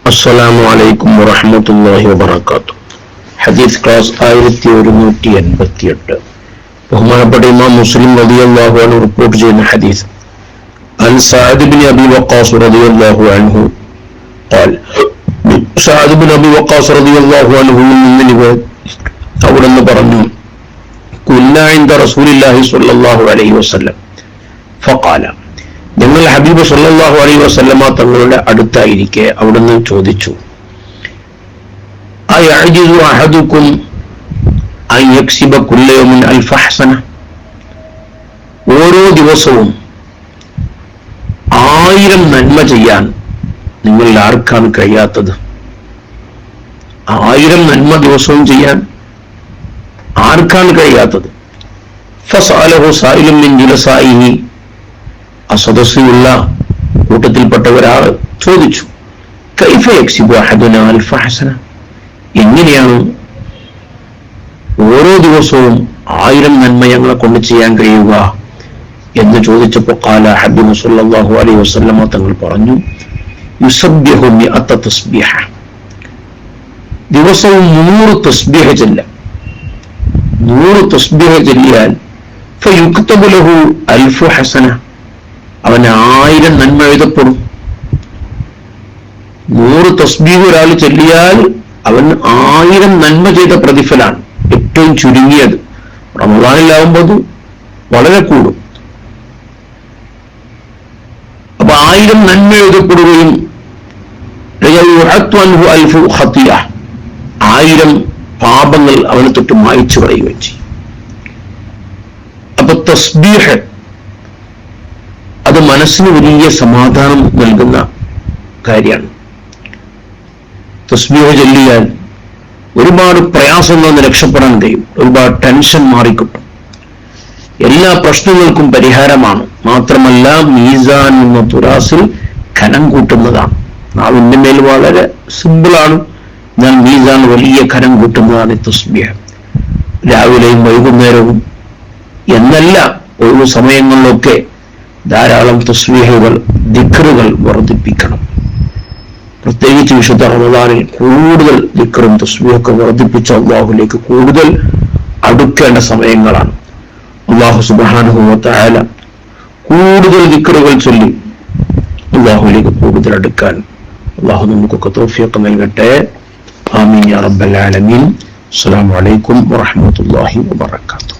അസ്സലാമു അലൈക്കും വറഹ്മത്തുള്ളാഹി വബറകാതുഹു. ഹദീസ് ക്ലാസ് 1188. ബഹുമാനപ്പെട്ട ഇമാം മുസ്ലിം റളിയല്ലാഹു അൻഹു റിപ്പോർട്ട് ചെയ്യുന്ന ഹദീസ് അൻ സഅദ് ബിൻ അബി വഖാസ് റളിയല്ലാഹു അൻഹു قال സഅദ് ബിൻ അബി വഖാസ് റളിയല്ലാഹു അൻഹു അവിടുന്ന് പറഞ്ഞു കുന്ന ഇൻദ റസൂലില്ലാഹി സ്വല്ലല്ലാഹു അലൈഹി വസല്ലം ഫഖാല ഞങ്ങൾ ഹബീബ് സല്ലല്ലാഹു അലൈഹി വസല്ലമ തങ്ങളുടെ അടുത്തായിരിക്കെ അവിടുന്ന് ചോദിച്ചു അയഅജിസു അഹദുക്കും അൻ യക്സിബ കുല്ല യൗമിൻ അൽഫ ഹസന, ഓരോ ദിവസവും 1000 നന്മ ചെയ്യാൻ നിങ്ങളിൽ ആർക്കാണ് കഴിയാത്തത്? 1000 നന്മ ദിവസവും ചെയ്യാൻ ആർക്കാണ് കഴിയാത്തത്? ഫസഅലഹു സായിലുൻ മിൻ ജുലസാഇഹി, അസദസ്സിലുള്ള കൂട്ടത്തിൽപ്പെട്ട ഒരാൾ ചോദിച്ചു കൈഫ യക്സിബു അഹദുനാ അൽഫ ഹസന, എങ്ങനെയാണ് ഓരോ ദിവസവും 1000 നന്മ ഞങ്ങളെ കൊണ്ട് ചെയ്യാൻ കഴിയുക എന്ന് ചോദിച്ചപ്പോൾ ഖാല ഹബീബ് സല്ലല്ലാഹു അലൈഹി വസല്ലമ തങ്ങൾ പറഞ്ഞു യുസബ്ബിഹു മിഅത തസ്ബീഹ, ദിവസവും 100 തസ്ബീഹ് ചൊല്ലാം. 100 തസ്ബീഹ് ചൊല്ലിയാൽ ഫയുക്തബു ലഹു അൽഫു ഹസന, അവന് 1000 നന്മ എഴുതപ്പെടും. 100 തസ്ബീഹ് ഒരാൾ ചൊല്ലിയാൽ അവൻ 1000 നന്മ ചെയ്ത പ്രതിഫലാണ്. ഏറ്റവും ചുരുങ്ങിയത് റമദാനിലാവുമ്പോൾ അത് വളരെ കൂടും. അപ്പൊ 1000 നന്മ എഴുതപ്പെടുകയും 1000 പാപങ്ങൾ അവനെ തൊട്ട് മായ്ച്ചു കളയുകയും ചെയ്യും. അപ്പൊ തസ്ബീഹ് അത് മനസ്സിന് വലിയ സമാധാനം നൽകുന്ന കാര്യമാണ്. തസ്ബീഹ് ചൊല്ലിയാൽ ഒരുപാട് പ്രയാസങ്ങളിൽ നിന്ന് രക്ഷപ്പെടാൻ കഴിയും. ഒരുപാട് ടെൻഷൻ മാറിക്കിട്ടും. എല്ലാ പ്രശ്നങ്ങൾക്കും പരിഹാരമാണ്. മാത്രമല്ല മീസാൻ എന്ന തുറാസിൽ ഖനം കൂട്ടുന്നതാണ്. നാവിന്റെ മേൽ വളരെ സിമ്പിളാണ്, എന്നാൽ മീസാൻ വലിയ ഖനം കൂട്ടുന്നതാണ് തസ്ബീഹ്. രാവിലെയും വൈകുന്നേരവും എന്നല്ല, ഒഴിവു സമയങ്ങളിലൊക്കെ ധാരാളം തസ്ബീഹുകൾ ദിക്റുകൾ വർദ്ധിപ്പിക്കണം. പ്രത്യേകിച്ച് വിശുദ്ധ റമദാനിൽ കൂടുതൽ ദിക്റും തസ്ബീഹൊക്കെ വർദ്ധിപ്പിച്ച അല്ലാഹുവിലേക്ക് കൂടുതൽ അടുക്കേണ്ട സമയങ്ങളാണ്. അല്ലാഹു സുബ്ഹാനഹു വ തആല കൂടുതൽ ദിക്റുകൾ ചൊല്ലി അല്ലാഹുവിലേക്ക് കൂടുതൽ അടുക്കാൻ അല്ലാഹു നമുക്കൊക്കെ തൗഫീഖ് നൽകട്ടെ. ആമീൻ യാ റബ്ബൽ ആലമീൻ. അസ്സലാമു അലൈക്കും വറഹ്മത്തുള്ളാഹി വബറകാതുഹു.